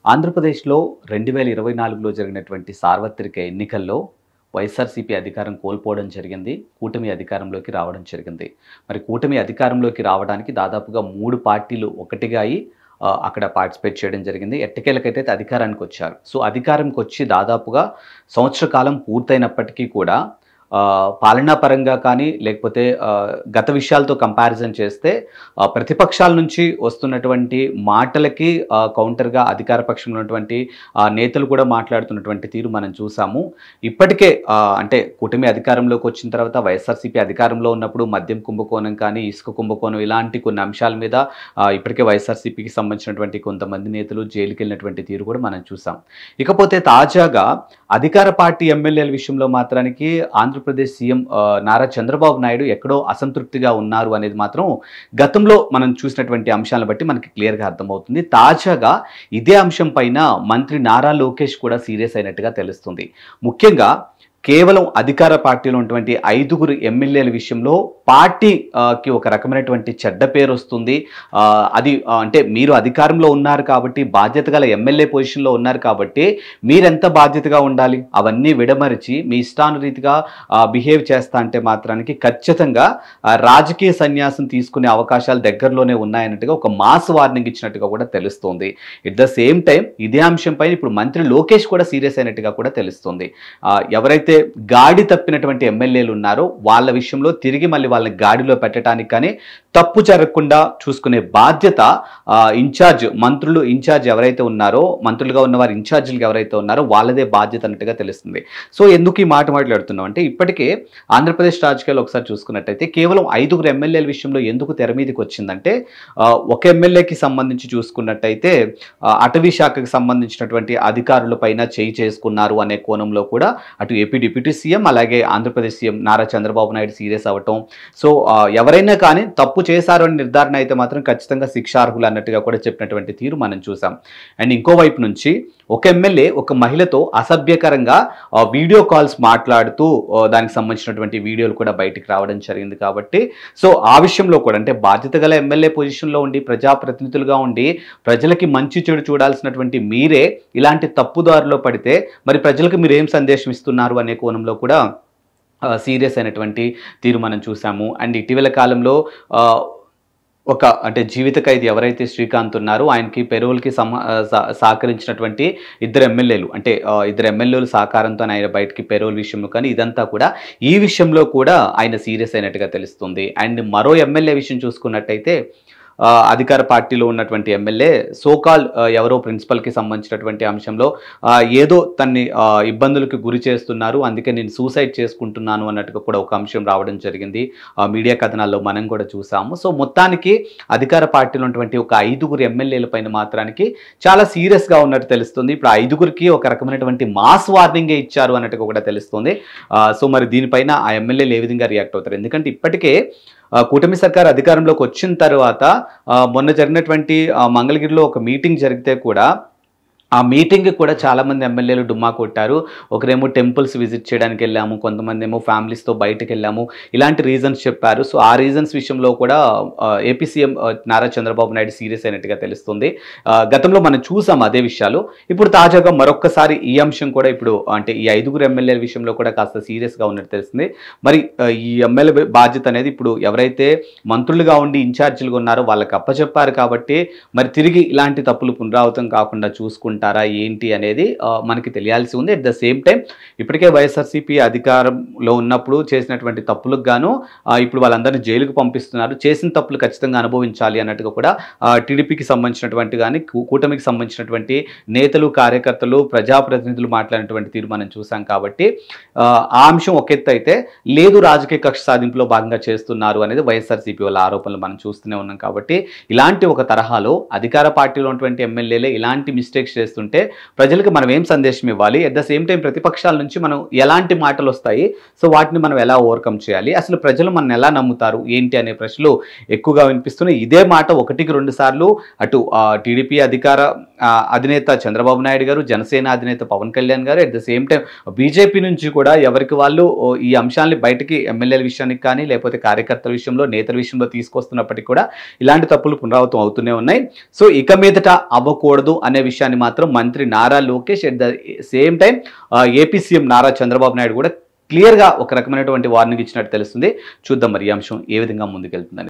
ఆంధ్రప్రదేశ్‌లో 2024లో జరిగినటువంటి సార్వత్రిక ఎన్నికల్లో వైఎస్ఆర్‌సీపీ అధికారం కోల్పోవడం జరిగింది. కూటమి అధికారంలోకి రావడం జరిగింది. మరి కూటమి అధికారంలోకి రావడానికి దాదాపుగా 3 పార్టీలు ఒకటిగా అయ్యి అక్కడ పార్టిసిపేట్ చేయడం జరిగింది. ఎట్టకేలకైతే అధికారానికొచ్చారు. సో, అధికారంకొచ్చి దాదాపుగా సంవత్సర కాలం పూర్తయినప్పటికీ కూడా పాలనా పరంగా కానీ లేకపోతే గత విషయాలతో కంపారిజన్ చేస్తే ప్రతిపక్షాల నుంచి వస్తున్నటువంటి మాటలకి కౌంటర్‌గా అధికార పక్షంలో ఉన్నటువంటి నేతలు కూడా మాట్లాడుతున్నటువంటి తీరు మనం చూసాము. ఇప్పటికే అంటే కూటమి అధికారంలోకి వచ్చిన తర్వాత వైఎస్ఆర్‌సీపీ అధికారంలో ఉన్నప్పుడు మద్యం కుంభకోణం కానీ, ఇసుక కుంభకోణం ఇలాంటి కొన్ని అంశాల మీద ఇప్పటికే వైఎస్ఆర్‌సీపీకి సంబంధించినటువంటి కొంతమంది నేతలు జైలుకెళ్ళినటువంటి తీరు కూడా మనం చూసాం. ఇకపోతే తాజాగా అధికార పార్టీ ఎమ్మెల్యేల విషయంలో మాత్రానికి ఆంధ్రప్రదేశ్ సీఎం నారా చంద్రబాబు నాయుడు ఎక్కడో అసంతృప్తిగా ఉన్నారు అనేది మాత్రం గతంలో మనం చూసినటువంటి అంశాలను బట్టి మనకి క్లియర్‌గా అర్థమవుతుంది. తాజాగా ఇదే అంశం పైన మంత్రి నారా లోకేష్ కూడా సీరియస్ అయినట్టుగా తెలుస్తుంది. ముఖ్యంగా కేవలం అధికార పార్టీలో ఉన్నటువంటి 5గురు ఎమ్మెల్యేల విషయంలో పార్టీకి ఒక రకమైనటువంటి చెడ్డ పేరు వస్తుంది. అది అంటే మీరు అధికారంలో ఉన్నారు కాబట్టి, బాధ్యత గల ఎమ్మెల్యే పొజిషన్‌లో ఉన్నారు కాబట్టి మీరెంత బాధ్యతగా ఉండాలి? అవన్నీ విడమరిచి మీ ఇష్టానురీతిగా బిహేవ్ చేస్తా అంటే మాత్రానికి ఖచ్చితంగా రాజకీయ సన్యాసం తీసుకునే అవకాశాలు దగ్గరలోనే ఉన్నాయన్నట్టుగా ఒక మాస్ వార్నింగ్ ఇచ్చినట్టుగా కూడా తెలుస్తోంది. ఎట్ ద సేమ్ టైం ఇదే అంశంపై ఇప్పుడు మంత్రి లోకేష్ కూడా సీరియస్ అయినట్టుగా కూడా తెలుస్తోంది. ఎవరైతే గాడి తప్పినటువంటి ఎమ్మెల్యేలు ఉన్నారో వాళ్ళ విషయంలో తిరిగి మళ్ళీ వాళ్ళని గాడిలో పెట్టడానికి కానీ తప్పు జరగకుండా చూసుకునే బాధ్యత మంత్రులు ఇన్ఛార్జ్ ఎవరైతే ఉన్నారో, మంత్రులుగా ఉన్నవారు ఇన్ఛార్జీలు ఎవరైతే ఉన్నారో వాళ్ళదే బాధ్యత అన్నట్టుగా తెలుస్తుంది. సో ఎందుకు ఈ మాట మాట్లాడుతున్నాం అంటే ఇప్పటికే ఆంధ్రప్రదేశ్ రాజకీయాలు ఒకసారి చూసుకున్నట్టయితే కేవలం 5గురు ఎమ్మెల్యేల విషయంలో ఎందుకు తెర మీదకి వచ్చిందంటే ఒక ఎమ్మెల్యేకి సంబంధించి చూసుకున్నట్టయితే అటవీ శాఖకు సంబంధించినటువంటి అధికారుల పైన చేయి చేసుకున్నారు అనే కోణంలో కూడా అటు ఏపీ డిప్యూటీ సీఎం అలాగే ఆంధ్రప్రదేశ్ సీఎం నారా చంద్రబాబు నాయుడు సీరియస్ అవ్వటం. సో ఎవరైనా కానీ తప్పు చేశారు అని నిర్ధారణ అయితే మాత్రం ఖచ్చితంగా శిక్షార్హులు అన్నట్టుగా కూడా చెప్పినటువంటి తీరు మనం చూసాం. అండ్ ఇంకోవైపు నుంచి ఒక ఎమ్మెల్యే ఒక మహిళతో అసభ్యకరంగా వీడియో కాల్స్ మాట్లాడుతూ దానికి సంబంధించినటువంటి వీడియోలు కూడా బయటికి రావడం జరిగింది. కాబట్టి సో ఆ విషయంలో కూడా అంటే బాధ్యత గల ఎమ్మెల్యే పొజిషన్లో ఉండి ప్రజాప్రతినిధులుగా ఉండి ప్రజలకి మంచి చెడు చూడాల్సినటువంటి మీరే ఇలాంటి తప్పుదారిలో పడితే మరి ప్రజలకు మీరు ఏం సందేశం ఇస్తున్నారు అనే కోణంలో కూడా సీరియస్ అయినటువంటి తీరు మనం చూసాము. అండ్ ఇటీవల కాలంలో అంటే జీవిత ఖైదీ ఎవరైతే శ్రీకాంత్ ఉన్నారో ఆయనకి పెరోల్కి సహకరించినటువంటి ఇద్దరు ఎమ్మెల్యేలు సహకారంతో ఆయన బయటికి పెరోల్ విషయంలో కానీ ఇదంతా కూడా ఈ విషయంలో కూడా ఆయన సీరియస్ అయినట్టుగా తెలుస్తుంది. అండ్ మరో ఎమ్మెల్యే విషయం చూసుకున్నట్టయితే అధికార పార్టీలో ఉన్నటువంటి ఎమ్మెల్యే సోకాల్ ఎవరో ప్రిన్సిపల్కి సంబంధించినటువంటి అంశంలో ఏదో తన్ని ఇబ్బందులకు గురి చేస్తున్నారు, అందుకే నేను సూసైడ్ చేసుకుంటున్నాను అన్నట్టుగా కూడా ఒక అంశం రావడం జరిగింది. మీడియా కథనాల్లో మనం కూడా చూసాము. సో మొత్తానికి అధికార పార్టీలో ఉన్నటువంటి ఒక 5గురు ఎమ్మెల్యేల పైన మాత్రానికి చాలా సీరియస్గా ఉన్నట్టు తెలుస్తుంది. ఇప్పుడు 5గురికి ఒక రకమైనటువంటి మాస్ వార్నింగే ఇచ్చారు అన్నట్టుగా కూడా తెలుస్తుంది. సో మరి దీనిపైన ఆ ఎమ్మెల్యేలు ఏ విధంగా రియాక్ట్ అవుతారు? ఎందుకంటే ఇప్పటికే కూటమి సర్కార్ అధికారంలోకి వచ్చిన తర్వాత మొన్న జరిగినటువంటి మంగళగిరిలో ఒక మీటింగ్ జరిగితే కూడా ఆ మీటింగ్కి కూడా చాలామంది ఎమ్మెల్యేలు డుమ్మా కొట్టారు. ఒకరేమో టెంపుల్స్ విజిట్ చేయడానికి వెళ్ళాము, కొంతమంది ఏమో ఫ్యామిలీస్తో బయటకు వెళ్ళాము, ఇలాంటి రీజన్స్ చెప్పారు. సో ఆ రీజన్స్ విషయంలో కూడా AP CM Nara Chandrababu Naidu serious అయినట్టుగా తెలుస్తుంది. గతంలో మనం చూసాం అదే విషయాలు. ఇప్పుడు తాజాగా మరొక్కసారి ఈ అంశం కూడా ఇప్పుడు అంటే ఈ 5గురు ఎమ్మెల్యేల విషయంలో కూడా కాస్త సీరియస్గా ఉన్నట్టు తెలుస్తుంది. మరి ఈ ఎమ్మెల్యే బాధ్యత అనేది ఇప్పుడు ఎవరైతే మంత్రులుగా ఉండి ఇన్ఛార్జీలుగా ఉన్నారో వాళ్ళకి అప్పచెప్పారు కాబట్టి మరి తిరిగి ఇలాంటి తప్పులు పునరావృతం కాకుండా చూసుకుంటారా ఏంటి అనేది మనకి తెలియాల్సి ఉంది. అట్ ద సేమ్ టైం ఇప్పటికే వైఎస్ఆర్సీపీ అధికారంలో ఉన్నప్పుడు చేసినటువంటి తప్పులకు గాను ఇప్పుడు వాళ్ళందరినీ జైలుకు పంపిస్తున్నారు. చేసిన తప్పులు ఖచ్చితంగా అనుభవించాలి అన్నట్టుగా కూడా టీడీపీకి సంబంధించినటువంటి కానీ కూటమికి సంబంధించినటువంటి నేతలు, కార్యకర్తలు, ప్రజాప్రతినిధులు మాట్లాడినటువంటి తీరు మనం చూసాం. కాబట్టి ఆ అంశం ఒక ఎత్తు అయితే లేదు, రాజకీయ కక్ష సాధింపులో భాగంగా చేస్తున్నారు అనేది వైఎస్ఆర్సీపీ వాళ్ళ ఆరోపణలు మనం చూస్తూనే ఉన్నాం. కాబట్టి ఇలాంటి ఒక తరహాలో అధికార పార్టీలో ఉన్నటువంటి ఎమ్మెల్యేలే ఇలాంటి మిస్టేక్స్ చేస్తుంటే ప్రజలకు మనం ఏం సందేశం ఇవ్వాలి? అట్ ద సేమ్ టైం ప్రతిపక్షాల నుంచి మనం ఎలాంటి మాటలు వస్తాయి, సో వాటిని మనం ఎలా ఓవర్కమ్ చేయాలి, అసలు ప్రజలు మనం ఎలా నమ్ముతారు ఏంటి అనే ప్రశ్నలు ఎక్కువగా వినిపిస్తున్నాయి. ఇదే మాట 1కి 2 సార్లు అటు టీడీపీ అధికార అధినేత చంద్రబాబు నాయుడు గారు, జనసేన అధినేత పవన్ కళ్యాణ్ గారు, at the same time BJP నుంచి కూడా ఎవరికి వాళ్ళు ఈ అంశాన్ని బయటికి ఎమ్మెల్యేల విషయానికి కానీ లేకపోతే కార్యకర్తల విషయంలో, నేతల విషయంలో తీసుకొస్తున్నప్పటికీ కూడా ఇలాంటి తప్పులు పునరావృతం అవుతూనే ఉన్నాయి. సో ఇక మీదట అవ్వకూడదు అనే విషయాన్ని మాత్రం మంత్రి Nara Lokesh, at the same time AP CM Nara Chandrababu Naidu కూడా క్లియర్గా ఒక రకమైనటువంటి వార్నింగ్ ఇచ్చినట్టు తెలుస్తుంది. చూద్దాం మరి ఈ అంశం ఏ విధంగా ముందుకెళ్తుందని.